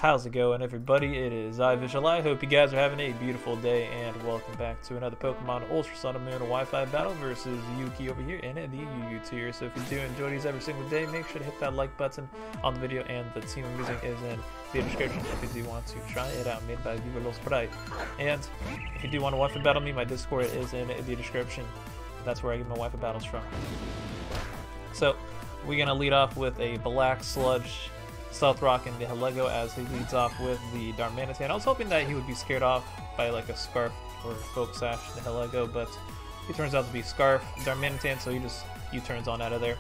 How's it going, everybody? It is iVisual. I hope you guys are having a beautiful day, and welcome back to another Pokemon Ultra Sun and Moon Wi-Fi battle versus Yuuki over here in the UU tier. So if you do enjoy these every single day, make sure to hit that like button on the video, and the team I'm using is in the description if you do want to try it out. Made by Yuuki+Braedon+Pain+Kuramoz. And if you do want to Wi-Fi battle me, my Discord is in the description. That's where I get my Wi-Fi battles from. So we're gonna lead off with a Black Sludge Stealth Rock in the Helego as he leads off with the Darmanitan. I was hoping that he would be scared off by like a Scarf or Folk Sash in the Helego, but he turns out to be Scarf Darmanitan, so he just U-turns on out of there.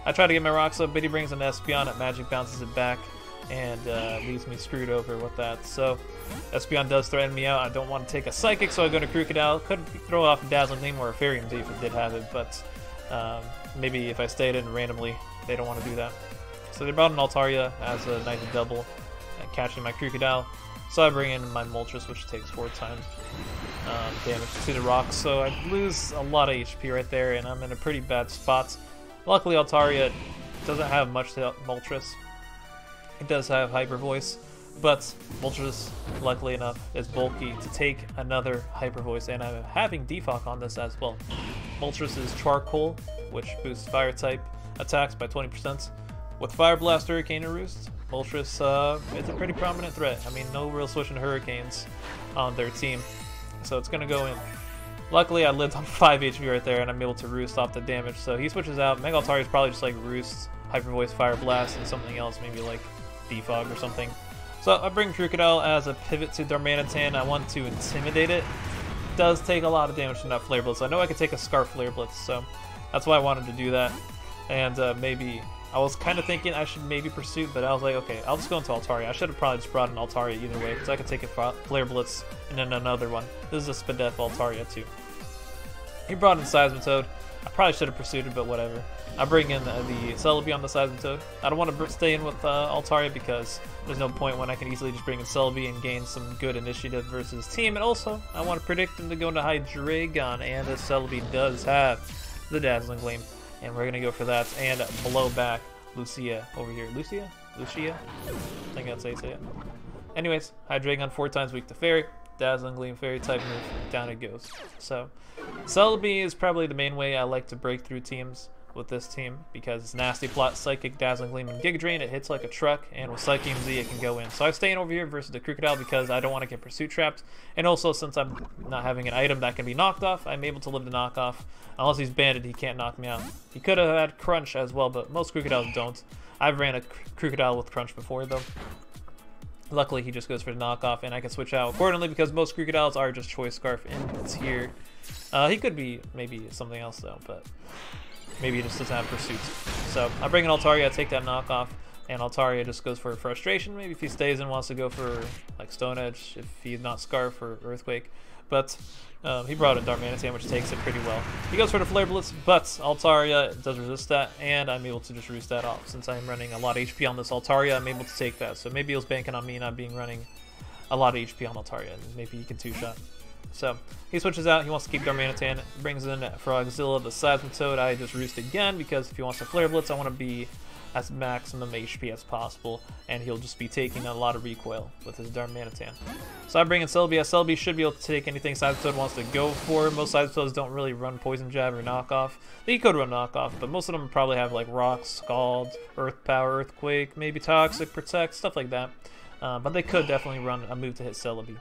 I try to get my rocks up, but he brings an Espeon, it magic bounces it back, and leaves me screwed over with that. So Espeon does threaten me out. I don't want to take a Psychic, so I go to Crocodile. Could throw off a Dazzling Gleam or a Fairy Indeed if it did have it, but maybe if I stayed in randomly, they don't want to do that. So they brought in Altaria as a nice double, catching my Crocodile. So I bring in my Moltres, which takes 4 times damage to the rocks. So I lose a lot of HP right there, and I'm in a pretty bad spot. Luckily, Altaria doesn't have much to Moltres. It does have Hyper Voice, but Moltres, luckily enough, is bulky to take another Hyper Voice, and I'm having Defog on this as well. Moltres is Charcoal, which boosts Fire type attacks by 20%. With Fire Blast, Hurricane, and Roost, Moltres is a pretty prominent threat. I mean, no real switching Hurricanes on their team, so it's going to go in. Luckily, I lived on 5 HP right there, and I'm able to Roost off the damage, so he switches out. Mega Altaria is probably just like Roost, Hyper Voice, Fire Blast, and something else, maybe like Defog or something. So I bring Crocodile as a pivot to Darmanitan. I want to Intimidate it. It does take a lot of damage from that Flare Blitz. I know I could take a Scarf Flare Blitz, so that's why I wanted to do that. And maybe I was kind of thinking I should maybe Pursuit, but I was like, okay, I'll just go into Altaria. I should have probably just brought in Altaria either way, because I could take a Flare Blitz and then another one. This is a Spadef Altaria too. He brought in Seismitoad. I probably should have Pursued it, but whatever. I bring in the Celebi on the Seismitoad. I don't want to stay in with Altaria because there's no point when I can easily just bring in Celebi and gain some good initiative versus team. And also, I want to predict him to go into Hydreigon, and the Celebi does have the Dazzling Gleam. And we're going to go for that and blow back Lucia over here. Lucia? I think that's how you say it. Anyways, Hydreigon 4 times weak to Fairy. Dazzling Gleam, Fairy type move. Down it goes. So, Celebi is probably the main way I like to break through teams with this team, because it's Nasty Plot, Psychic, Dazzling Gleam, and Giga Drain. It hits like a truck, and with Psychic Z it can go in. So I'm staying over here versus the Crocodile because I don't want to get Pursuit trapped, and also since I'm not having an item that can be knocked off, I'm able to live the knockoff. Unless he's banded, he can't knock me out. He could have had Crunch as well, but most Crocodiles don't. I've ran a Crocodile with Crunch before though. Luckily he just goes for the knockoff, and I can switch out accordingly because most Crocodiles are just Choice Scarf in tier. He could be maybe something else though, but maybe he just doesn't have Pursuit. So I bring in Altaria, I take that knockoff, and Altaria just goes for Frustration. Maybe if he stays in, wants to go for like Stone Edge, if he's not Scarf or Earthquake. But he brought in Darmanitan, which takes it pretty well. He goes for the Flare Blitz, but Altaria does resist that, and I'm able to just roost that off. Since I'm running a lot of HP on this Altaria, I'm able to take that. So maybe he was banking on me not being running a lot of HP on Altaria, and maybe he can 2-shot. So he switches out, he wants to keep Darmanitan, brings in Frogzilla, the Seismitoad. I just roost again because if he wants to Flare Blitz, I want to be as maximum HP as possible, and he'll just be taking a lot of recoil with his Darmanitan. So I bring in Celebi. Celebi should be able to take anything Seismitoad wants to go for. Most Seismitoads don't really run Poison Jab or Knockoff. He could run Knockoff, but most of them probably have like Rock, Scald, Earth Power, Earthquake, maybe Toxic, Protect, stuff like that. But they could definitely run a move to hit Celebi.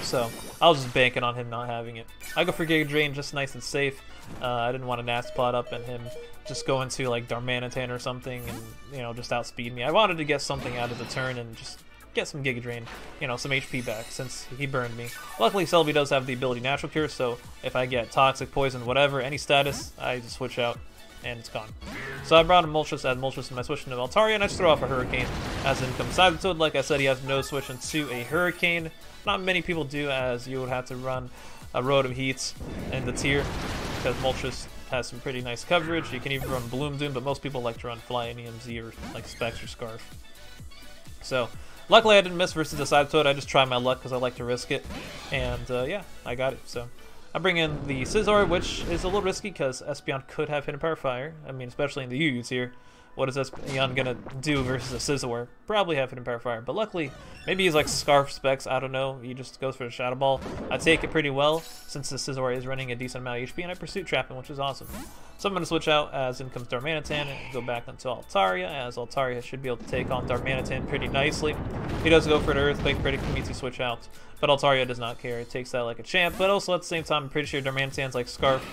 So I was just banking on him not having it. I go for Giga Drain, just nice and safe. I didn't want to Nasty Plot up and him just go into like Darmanitan or something and, you know, just outspeed me. I wanted to get something out of the turn and just get some Giga Drain, you know, some HP back since he burned me. Luckily Celebi does have the ability Natural Cure, so if I get Toxic, Poison, whatever, any status, I just switch out and it's gone. So I brought in Moltres as Moltres, and I switched into Altaria, and I just throw off a Hurricane as income. Seismitoad, like I said, he has no switch into a Hurricane. Not many people do, as you would have to run a Rotom Heat in the tier because Moltres has some pretty nice coverage. You can even run Bloom Doom, but most people like to run Fly EMZ or like Specs or Scarf. So luckily I didn't miss versus the Seismitoad. I just tried my luck because I like to risk it, and yeah, I got it. So I bring in the Scizor, which is a little risky because Espeon could have Hidden Power Fire. I mean, especially in the UU tier, what is Espeon gonna do versus a Scizor? Probably have Hidden Power Fire, but luckily, maybe he's like Scarf specs, I don't know. He just goes for the Shadow Ball. I take it pretty well since the Scizor is running a decent amount of HP, and I Pursuit Trap him, which is awesome. So I'm gonna switch out as in comes Darmanitan and go back into Altaria, as Altaria should be able to take on Darmanitan pretty nicely. He does go for the Earthquake, pretty Kimitsu switch out, but Altaria does not care. It takes that like a champ, but also at the same time, I'm pretty sure Darmanitan's like Scarf.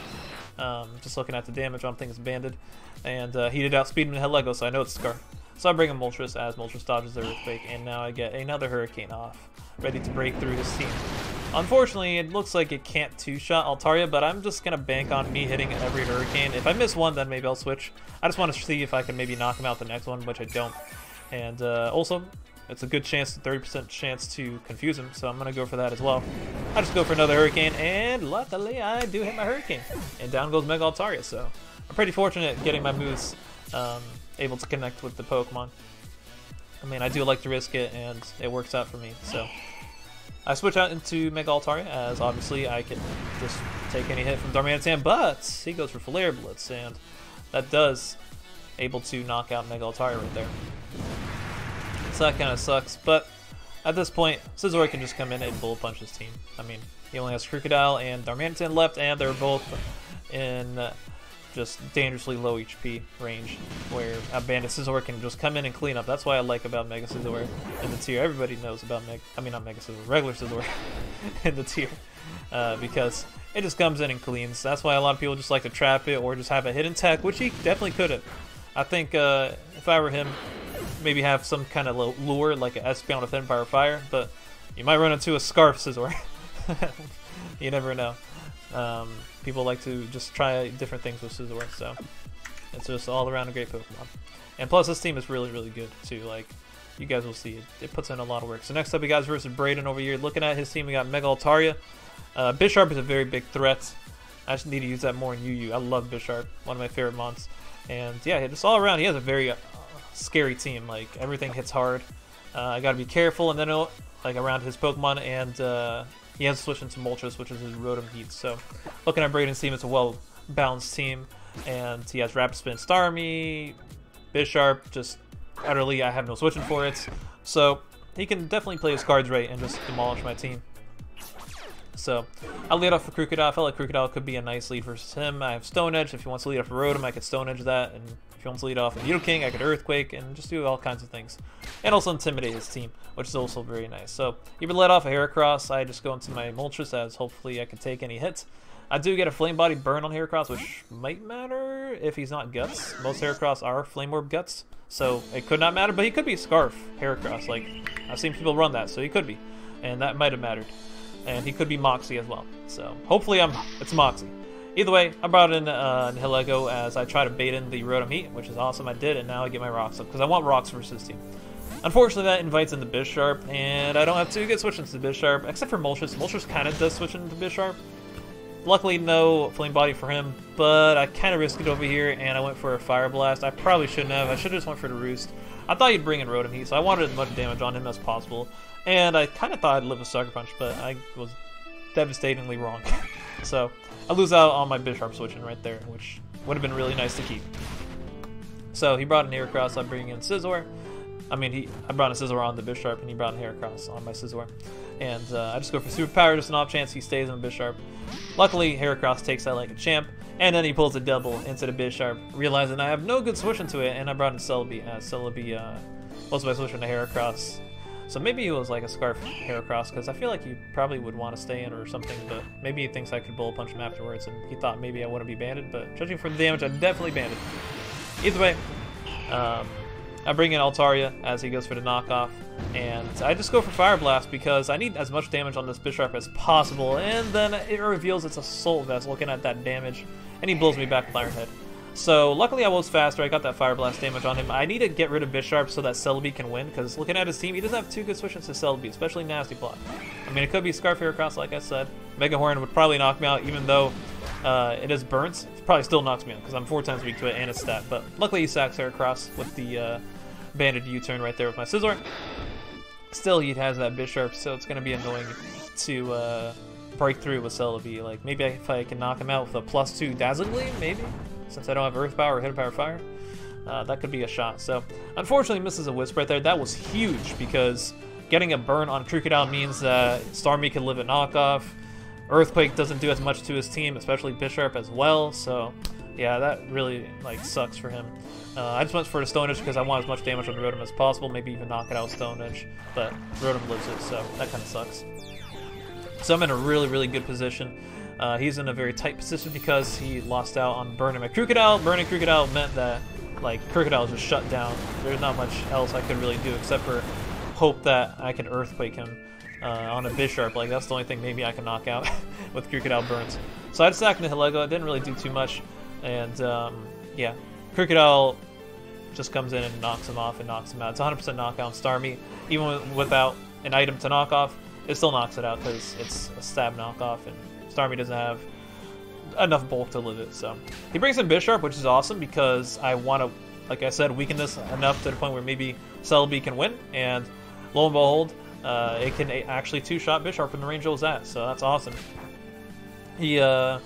Just looking at the damage, I don't think it's banded. And he did outspeed him in Lego, so I know it's Scarf. So I bring him Moltres as Moltres dodges the Earthquake, and now I get another Hurricane off, ready to break through his team. Unfortunately, it looks like it can't two-shot Altaria, but I'm just going to bank on me hitting every Hurricane. If I miss one, then maybe I'll switch. I just want to see if I can maybe knock him out the next one, which I don't. And also, it's a good chance, 30% chance to confuse him, so I'm going to go for that as well. I just go for another Hurricane, and luckily I do hit my Hurricane. And down goes Mega Altaria, so I'm pretty fortunate getting my moves able to connect with the Pokemon. I mean, I do like to risk it, and it works out for me, so I switch out into Mega Altaria, as obviously I can just take any hit from Darmanitan, but he goes for Flare Blitz, and that does able to knock out Mega Altaria right there. So that kind of sucks, but at this point, Scizor can just come in and Bullet Punch his team. I mean, he only has Crocodile and Darmanitan left, and they're both in just dangerously low HP range, where a Bandit Scizor can just come in and clean up. That's why I like about Mega Scizor in the tier. Everybody knows about regular Scizor in the tier, because it just comes in and cleans. That's why a lot of people just like to trap it or just have a hidden tech, which he definitely could have. I think if I were him, maybe have some kind of lure like an Espeon with Hidden Power Fire, but you might run into a Scarf Scizor. You never know. People like to just try different things with Scizor, so it's just all around a great Pokemon. And plus, this team is really, really good too. Like, you guys will see, it puts in a lot of work. So next up, we got versus Braedon over here. Looking at his team, we got Mega Altaria. Bisharp is a very big threat. I just need to use that more in UU. I love Bisharp, one of my favorite mons. And yeah, just all around, he has a very scary team. Like, everything hits hard. I gotta be careful, and then like around his Pokemon, and he has to switch into Moltres, which is his Rotom Heat. So looking at Braedon's team, it's a well-balanced team, and he has Rapid Spin, Starmie, Bisharp, just utterly I have no switching for it. So he can definitely play his cards right and just demolish my team. So I'll lead off for Crocodile. I felt like Crocodile could be a nice lead versus him. I have Stone Edge. If he wants to lead off a Rotom, I could Stone Edge that. And if he wants to lead off a Nidoking, I could Earthquake and just do all kinds of things. And also intimidate his team, which is also very nice. So he would let off a Heracross. I just go into my Moltres, as hopefully I can take any hits. I do get a Flame Body burn on Heracross, which might matter if he's not Guts. Most Heracross are Flame Orb Guts, so it could not matter. But he could be Scarf Heracross. Like, I've seen people run that, so he could be. And that might have mattered. And he could be Moxie as well. So hopefully it's Moxie. Either way, I brought in Nihilego as I try to bait in the Rotom Heat, which is awesome. I did, and now I get my Rocks up because I want Rocks versus his team. Unfortunately, that invites in the Bisharp, and I don't have too good switch into Bisharp, except for Moltres. Moltres kind of does switch into Bisharp. Luckily, no Flame Body for him, but I kind of risked it over here, and I went for a Fire Blast. I probably shouldn't have. I should have just went for the Roost. I thought he'd bring in Rotom Heat, so I wanted as much damage on him as possible. And I kind of thought I'd live with Sucker Punch, but I was devastatingly wrong. So I lose out on my Bisharp switching right there, which would have been really nice to keep. So he brought in Heracross, I bring in Scizor. I brought in Scizor on the Bisharp, and he brought in Heracross on my Scizor. And I just go for Super Power, just an off chance he stays on Bisharp. Luckily, Heracross takes that like a champ, and then he pulls a double into the Bisharp, realizing I have no good switch into it, and I brought in Celebi, as Celebi was my switch into Heracross. So maybe he was like a Scarf Heracross, because I feel like he probably would want to stay in or something, but maybe he thinks I could Bullet Punch him afterwards, and he thought maybe I wouldn't be banded, but judging from the damage, I definitely banded. Either way, I bring in Altaria as he goes for the knockoff, and I just go for Fire Blast because I need as much damage on this Bisharp as possible, and then it reveals it's Assault Vest looking at that damage, and he blows me back with Iron Head. So luckily I was faster, I got that Fire Blast damage on him. I need to get rid of Bisharp so that Celebi can win, because looking at his team, he doesn't have too good switches to Celebi, especially Nasty Plot. I mean, it could be Scarf Heracross, like I said. Mega Horn would probably knock me out, even though it is burnt. It probably still knocks me out, because I'm 4 times weak to it and it's stat. But luckily he sacks Heracross with the banded U-turn right there with my Scizor. Still, he has that Bisharp, so it's going to be annoying to break through with Celebi. Like, maybe if I can knock him out with a +2 Dazzling Gleam, maybe? Since I don't have Earth Power or Hidden Power Fire. That could be a shot. So, unfortunately, misses a Wisp right there. That was huge because getting a burn on Crocodile means that Starmie can live at knockoff. Earthquake doesn't do as much to his team, especially Bisharp as well. So, yeah, that really like sucks for him. I just went for the Stone Edge because I want as much damage on Rotom as possible, maybe even knock it out with Stone Edge. But Rotom lives it, so that kind of sucks. So I'm in a really, really good position. He's in a very tight position because he lost out on burning my Crocodile. Burning Crocodile meant that like Crocodile is just shut down. There's not much else I could really do except for hope that I can Earthquake him on a Bisharp. Like that's the only thing maybe I can knock out with Crocodile burns. So I just sacked Nihilego. It didn't really do too much, and yeah, Crocodile just comes in and knocks him off and knocks him out. It's 100% knockout on Starmie. Even without an item to knock off, it still knocks it out because it's a stab knockoff, and Starmie doesn't have enough bulk to live it. So he brings in Bisharp, which is awesome because I want to, like I said, weaken this enough to the point where maybe Celebi can win, and lo and behold, it can actually two-shot Bisharp when the range is at, so that's awesome. He, I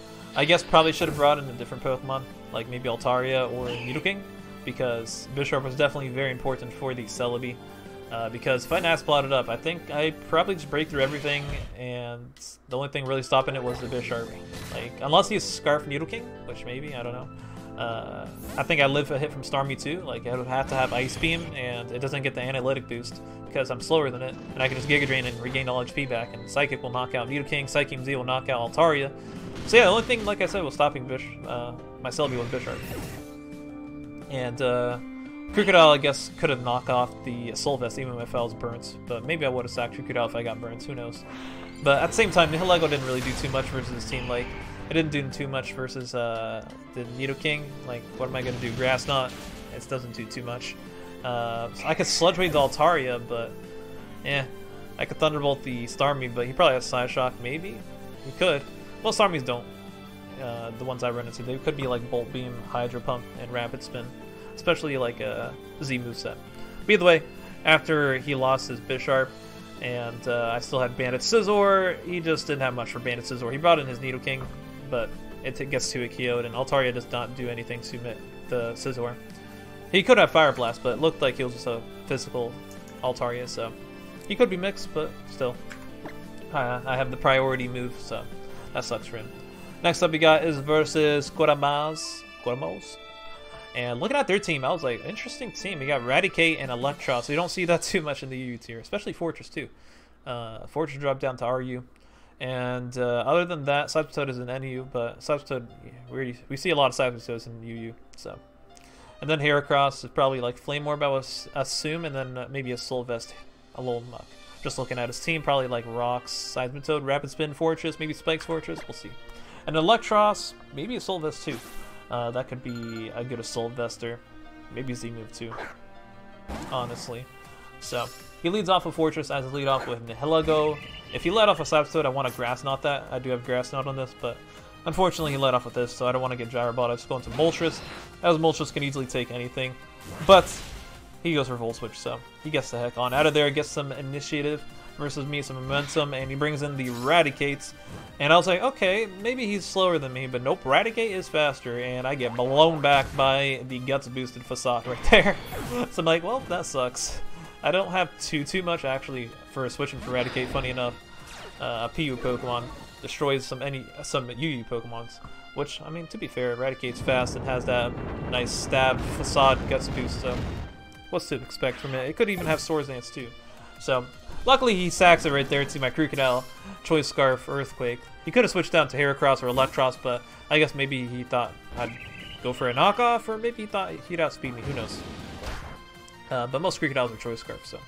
guess, probably should have brought in a different Pokemon, like maybe Altaria or Nidoking, because Bisharp was definitely very important for the Celebi. Because if I Nats plotted up, I think I probably just break through everything, and the only thing really stopping it was the Bisharp. Like, unless he's Scarf Nidoking, which maybe, I don't know. I think I live a hit from Starmie too. Like, I would have to have Ice Beam, and it doesn't get the analytic boost because I'm slower than it, and I can just Giga Drain and regain all HP back, and Psychic will knock out Nidoking, Psychic Z will knock out Altaria. So yeah, the only thing, like I said, was stopping my Celebi was Bisharp. And Crocodile, I guess, could have knocked off the Soul Vest even if I was burnt, but maybe I would have sacked Crocodile if I got burnt, who knows. But at the same time, Nihilego didn't really do too much versus his team. Like, it didn't do too much versus the Nidoking. Like, what am I going to do? Grass Knot? It doesn't do too much. So I could Sludge Wave the Altaria, but yeah. I could Thunderbolt the Starmie, but he probably has Side Shock, maybe? He could. Well, Starmies don't. The ones I run into. They could be like Bolt Beam, Hydro Pump, and Rapid Spin. Especially like a Z moveset. But either way, after he lost his Bisharp, and I still had Bandit Scizor, he just didn't have much for Bandit Scizor. He brought in his Nidoking, but it gets to a KO'd, and Altaria does not do anything to the Scizor. He could have Fire Blast, but it looked like he was just a physical Altaria, so he could be mixed, but still. I have the priority move, so that sucks for him. Next up we got is versus Kuramoz. And looking at their team, I was like, interesting team. We got Raticate and Electros. So you don't see that too much in the UU tier, especially Fortress too. Fortress dropped down to RU. And other than that, Cybertoad is in NU, but Cybertoad, we see a lot of Cybertoads in UU. So, and then Heracross is probably like Flame Orb, I would assume, and then maybe a Soul Vest, a little muck. Just looking at his team, probably like Rocks, Cybertoad, Rapid Spin Fortress, maybe Spikes Fortress, we'll see. And Electros, maybe a Soul Vest too. That could be a good Assault Vester. Maybe Z-move too, honestly. So, he leads off with Fortress as a lead off with Nihilego. If he led off a Cybertoad, I want to Grass Knot that. I do have Grass Knot on this, but unfortunately he led off with this, so I don't want to get Gyrobot. I just go into Moltres, as Moltres can easily take anything. But he goes for Volt Switch, so he gets the heck on out of there, gets some initiative versus me, some momentum, and he brings in the Raticates. And I was like, okay, maybe he's slower than me, but nope, Raticate is faster, and I get blown back by the Guts boosted Facade right there. So I'm like, well, that sucks. I don't have too much actually for switching for Raticate. Funny enough, a PU Pokemon destroys some UU Pokemons, which, I mean, to be fair, Raticate's fast and has that nice stab Facade Guts boost, so what's to expect from it? It could even have Swords Dance too. So, luckily he sacks it right there to my Crocodile, Choice Scarf, Earthquake. He could have switched down to Heracross or Electros, but I guess maybe he thought I'd go for a knockoff, or maybe he thought he'd outspeed me, who knows. But most Crocodiles are Choice Scarf, so.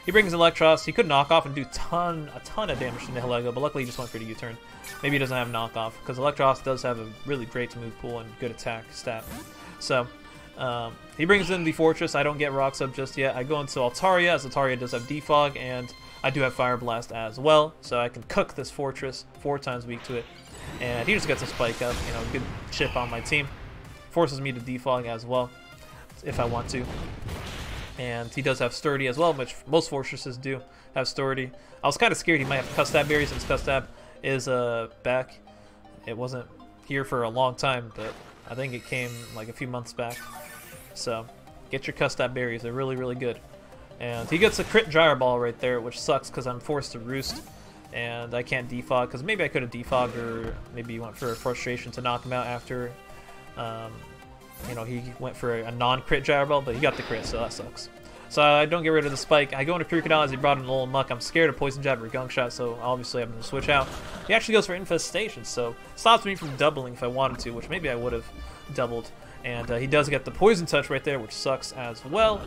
He brings Electros. He could knock off and do a ton of damage to Nihilego, but luckily he just went for the U-turn. Maybe he doesn't have knockoff, because Electros does have a really great move pool and good attack stat. So, he brings in the Fortress. I don't get Rocks up just yet. I go into Altaria, as Altaria does have Defog, and I do have Fire Blast as well, so I can cook this Fortress 4 times weak to it. And he just gets a Spike up, you know, good chip on my team. Forces me to Defog as well, if I want to. And he does have Sturdy as well, which most Fortresses do have Sturdy. I was kind of scared he might have Custab Berry since Custab is back. It wasn't here for a long time, but I think it came like a few months back. So get your custard berries, they're really, really good. And he gets a crit gyro ball right there, which sucks because I'm forced to roost. And I can't defog, because maybe I could have defogged, or maybe he went for a frustration to knock him out after, you know, he went for a non-crit gyro ball, but he got the crit, so that sucks. So I don't get rid of the spike. I go into Crocodile as he brought in a little muck. I'm scared of Poison Jab or Gunk Shot, so obviously I'm going to switch out. He actually goes for Infestation, so stops me from doubling if I wanted to, which maybe I would have doubled. And he does get the Poison Touch right there, which sucks as well,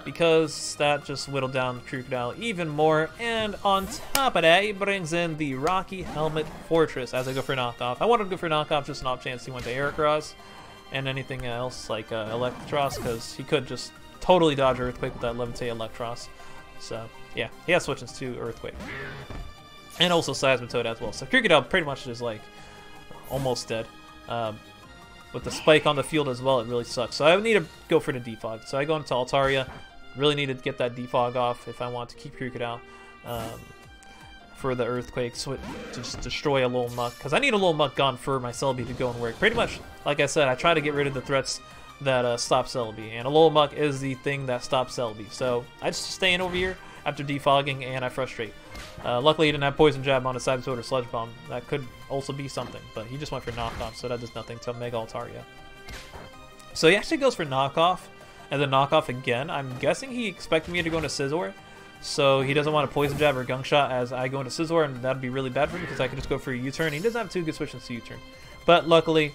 because that just whittled down Crocodile even more. And on top of that, he brings in the Rocky Helmet Fortress as I go for knockoff. I wanted to go for knockoff just an off chance he went to Heracross and anything else like Electros, because he could just totally dodge Earthquake with that Levitate Electros. So yeah, he has switches to Earthquake. And also Seismitoad as well. So Crocodile pretty much is like almost dead. With the spike on the field as well, it really sucks. So I need to go for the defog. So I go into Altaria. Really need to get that defog off if I want to keep Crocodile for the Earthquake, so to just destroy a little muck. Because I need a little muck gone for my Celebi to go and work. Pretty much, like I said, I try to get rid of the threats that stop Celebi. And a little muck is the thing that stops Celebi. So I just stay in over here after defogging and I frustrate. Luckily he didn't have Poison Jab on his side or Sludge Bomb. That could also be something, but he just went for knockoff, so that does nothing to Mega Altaria. So he actually goes for knockoff, and then knockoff again. I'm guessing he expected me to go into Scizor, so he doesn't want a Poison Jab or Gunk Shot as I go into Scizor, and that'd be really bad for me because I could just go for a U-turn. He doesn't have two good switches to U-turn. But luckily,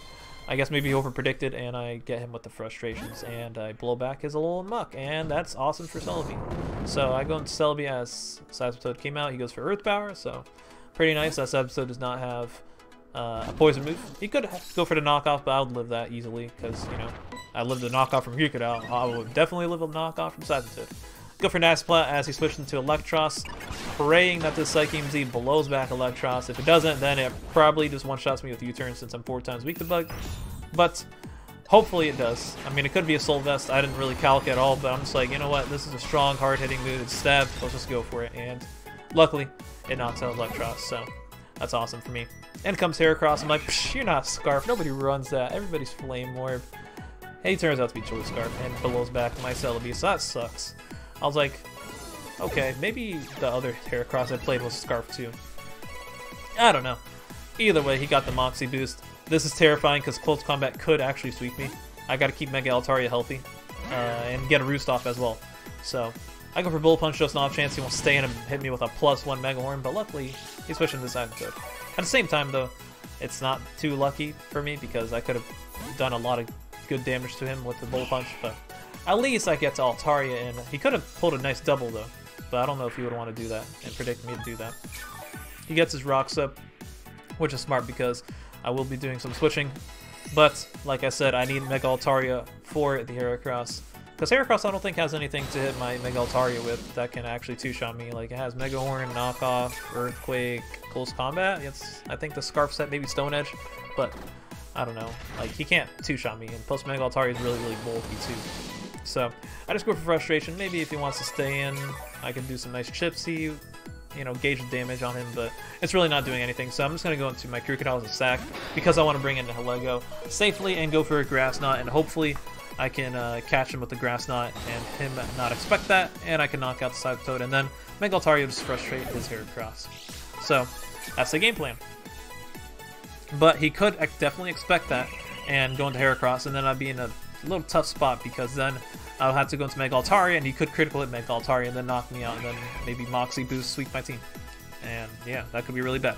I guess maybe he over-predicted, and I get him with the frustrations, and I blow back his little muck, and that's awesome for Celebi. So I go into Celebi as Seismitoad came out. He goes for Earth Power, so pretty nice. That Seismitoad does not have a poison move. He could go for the knockoff, but I would live that easily because, you know, I lived the knockoff from Crocodile. I would definitely live a knockoff from Seismitoad. Go for Nasplat as he switched into Electros, praying that this Psychium Z blows back Electros. If it doesn't, then it probably just one-shots me with U-turn since I'm 4 times weak to Bug. But hopefully it does. I mean, it could be a Soul Vest. I didn't really calc at all, but I'm just like, you know what? This is a strong, hard-hitting move. It's stab. Let's just go for it. And luckily, it knocks out Electros, so that's awesome for me. And comes Heracross. I'm like, psh, you're not Scarf. Nobody runs that. Everybody's Flame Orb. He turns out to be Choice Scarf and blows back my Celebi, so that sucks. I was like, okay, maybe the other Heracross I played was Scarf too. I don't know. Either way, he got the Moxie boost. This is terrifying because close combat could actually sweep me. I gotta keep Mega Altaria healthy and get a Roost off as well. So I go for Bullet Punch just an off chance he won't stay in and hit me with a +1 Mega Horn, but luckily he's switching this Seismitoad. At the same time though, it's not too lucky for me because I could have done a lot of good damage to him with the Bullet Punch, but at least I get to Altaria, and he could have pulled a nice double though, but I don't know if he would want to do that and predict me to do that. He gets his Rocks up, which is smart because I will be doing some switching, but like I said, I need Mega Altaria for the Heracross, because Heracross I don't think has anything to hit my Mega Altaria with that can actually two-shot me. Like, it has Mega Horn, Knockoff, Earthquake, Close Combat. It's, I think the Scarf set, maybe Stone Edge, but I don't know. Like, he can't two-shot me, and plus Mega Altaria is really, really bulky too. So I just go for frustration. Maybe if he wants to stay in, I can do some nice chipsy, you know, gauge the damage on him, but it's really not doing anything. So I'm just going to go into my Crocodile as a sack because I want to bring in the Helego safely and go for a Grass Knot, and hopefully I can catch him with the Grass Knot and him not expect that, and I can knock out the Seismitoad, and then Mega Altaria just frustrate his Heracross. So that's the game plan. But he could definitely expect that and go into Heracross, and then I'd be in a little tough spot because then I'll have to go into Mega Altaria, and he could critical hit Mega Altaria and then knock me out, and then maybe Moxie boost sweep my team. And yeah, that could be really bad.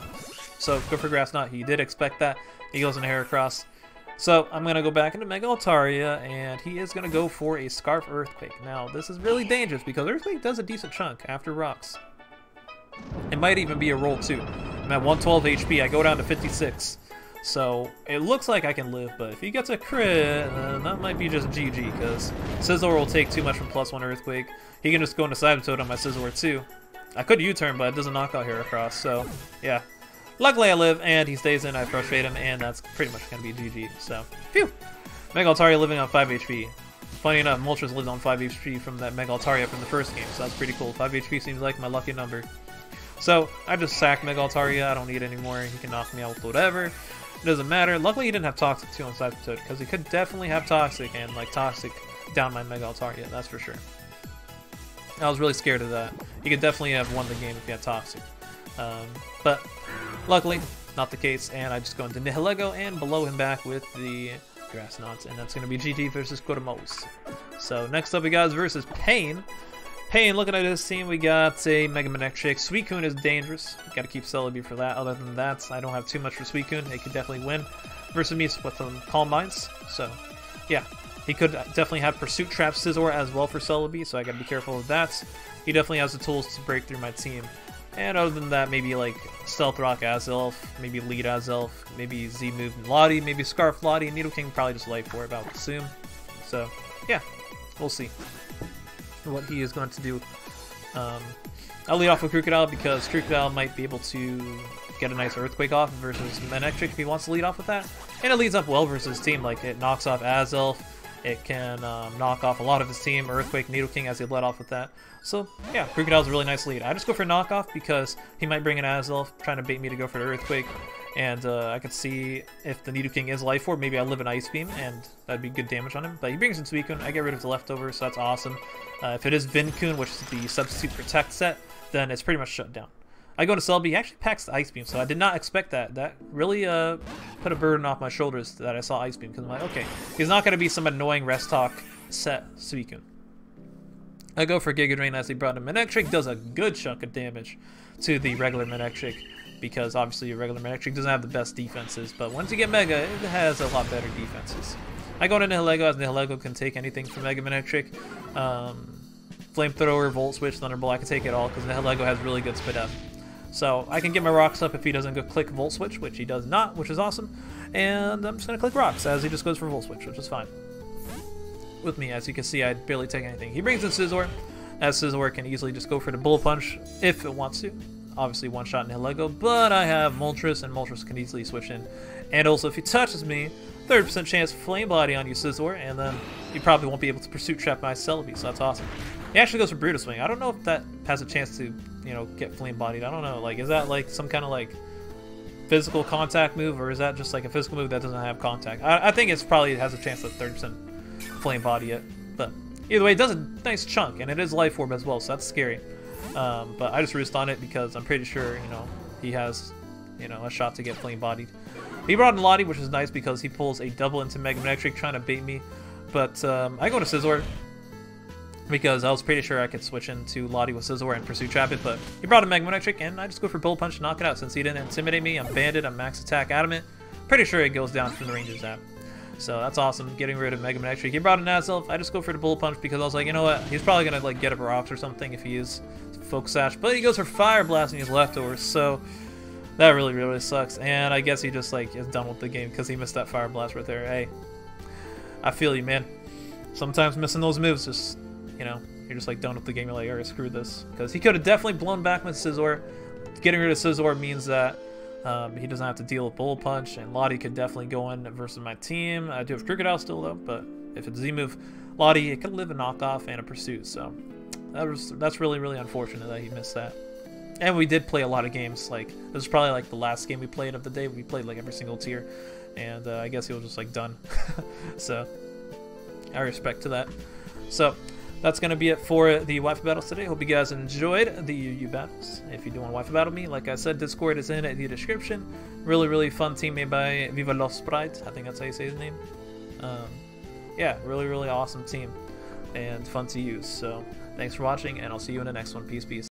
So go for Grass Knot. He did expect that. He goes into Heracross. So I'm going to go back into Mega Altaria, and he is going to go for a Scarf Earthquake. Now, this is really dangerous because Earthquake does a decent chunk after Rocks. It might even be a roll too. I'm at 112 HP. I go down to 56. So it looks like I can live, but if he gets a crit, that might be just GG, because Scizor will take too much from +1 Earthquake. He can just go into Seismitoad on my Scizor too. I could U-turn, but it doesn't knock out Heracross, so yeah. Luckily I live, and he stays in, I frustrate him, and that's pretty much going to be GG, so phew! Mega Altaria living on 5 HP. Funny enough, Moltres lived on 5 HP from that Mega Altaria from the first game, so that's pretty cool. 5 HP seems like my lucky number. So I just sack Mega Altaria, I don't need it anymore, he can knock me out with whatever. It doesn't matter. Luckily he didn't have Toxic too on Seismitoad, because he could definitely have Toxic, and like Toxic down my Mega Altaria, that's for sure. I was really scared of that. You could definitely have won the game if you had Toxic. But luckily, not the case, and I just go into Nihilego and blow him back with the Grass Knots, and that's going to be GT versus Kuramoz. So next up we got versus Pain. Pain, looking at his team, we got a Mega Manectric. Suicune is dangerous. Got to keep Celebi for that. Other than that, I don't have too much for Suicune. It could definitely win versus me with some Calm Minds. So, yeah. He could definitely have Pursuit Trap Scizor as well for Celebi, so I gotta be careful with that. He definitely has the tools to break through my team. And other than that, maybe like Stealth Rock Azelf, maybe Lead Azelf, maybe Z-Move and Lottie, maybe Scarf Lottie, and Nidoking probably just Life Orb, I would assume. So, yeah, we'll see what he is going to do. I'll lead off with Crocodile because Crocodile might be able to get a nice Earthquake off versus Manectric if he wants to lead off with that. And it leads up well versus his team, like it knocks off Azelf. It can knock off a lot of his team, Earthquake, Nidoking, as he led off with that. So, yeah, Crocodile's a really nice lead. I just go for knockoff because he might bring an Azelf, trying to bait me to go for the Earthquake. And I could see if the Nidoking is Life Orb, maybe I live an Ice Beam, and that'd be good damage on him. But he brings in Suicune, I get rid of the leftovers, so that's awesome. If it is Vinkun, which is the Substitute Protect set, then it's pretty much shut down. I go to Celebi, he actually packs the Ice Beam, so I did not expect that. That really put a burden off my shoulders that I saw Ice Beam, because I'm like, okay, he's not going to be some annoying Rest Talk set Suicune. I go for Giga Drain as he brought in Manectric, does a good chunk of damage to the regular Manectric, because obviously your regular Manectric doesn't have the best defenses, but once you get Mega, it has a lot better defenses. I go to Nihilego, as Nihilego can take anything from Mega Manectric. Flamethrower, Volt Switch, Thunderbolt, I can take it all, because Nihilego has really good Spit Up. So I can get my rocks up if he doesn't go click Volt Switch, which he does not, which is awesome. And I'm just going to click rocks as he just goes for Volt Switch, which is fine. With me, as you can see, I barely take anything. He brings in Scizor, as Scizor can easily just go for the Bullet Punch if it wants to. Obviously one shot Nihilego, but I have Moltres, and Moltres can easily switch in. And also if he touches me, 30% chance Flame Body on you, Scizor, and then you probably won't be able to Pursuit Trap my Celebi, so that's awesome. He actually goes for Brutus Swing. I don't know if that has a chance to, you know, get Flame Bodied. I don't know. Like, is that like some kind of like physical contact move, or is that just like a physical move that doesn't have contact? I think it's probably has a chance of 30% Flame Body it. But either way, it does a nice chunk, and it is Life Orb as well, so that's scary. But I just roost on it because I'm pretty sure, you know, he has, you know, a shot to get Flame Bodied. He brought in Lottie, which is nice because he pulls a double into Mega Manectric trying to bait me. But I go to Scizor because I was pretty sure I could switch into Lottie with Scizor and Pursuit Trap it, but he brought in Mega Manectric, and I just go for Bullet Punch to knock it out since he didn't intimidate me. I'm Banded, I'm Max Attack Adamant. Pretty sure it goes down from the Ranger's Zap. So that's awesome, getting rid of Mega Manectric. He brought in Azelf. I just go for the Bullet Punch because I was like, you know what, he's probably going to like get up rocks or something if he is Focus Sash, but he goes for Fire Blast and he's leftovers, so that really sucks. And I guess he just like is done with the game because he missed that Fire Blast right there. Hey, I feel you, man. Sometimes missing those moves just, you know, you're just like done with the game. You're like, alright, screw this. Because he could have definitely blown back with Scizor. Getting rid of Scizor means that he doesn't have to deal with Bullet Punch, and Lottie could definitely go in versus my team. I do have Crocodile still though, but if it's Z-move Lottie, it could live a knockoff and a Pursuit, so that's really unfortunate that he missed that. And we did play a lot of games. Like, this was probably like the last game we played of the day. We played like every single tier, and I guess he was just like done. So I respect to that. So that's going to be it for the Wi-Fi battles today. Hope you guys enjoyed the UU battles. If you do want to Wi-Fi battle me, like I said, Discord is in the description. Really fun team made by Yuuki+Braedon+Pain+Kuramoz. I think that's how you say his name. Yeah, really awesome team and fun to use. So thanks for watching, and I'll see you in the next one. Peace.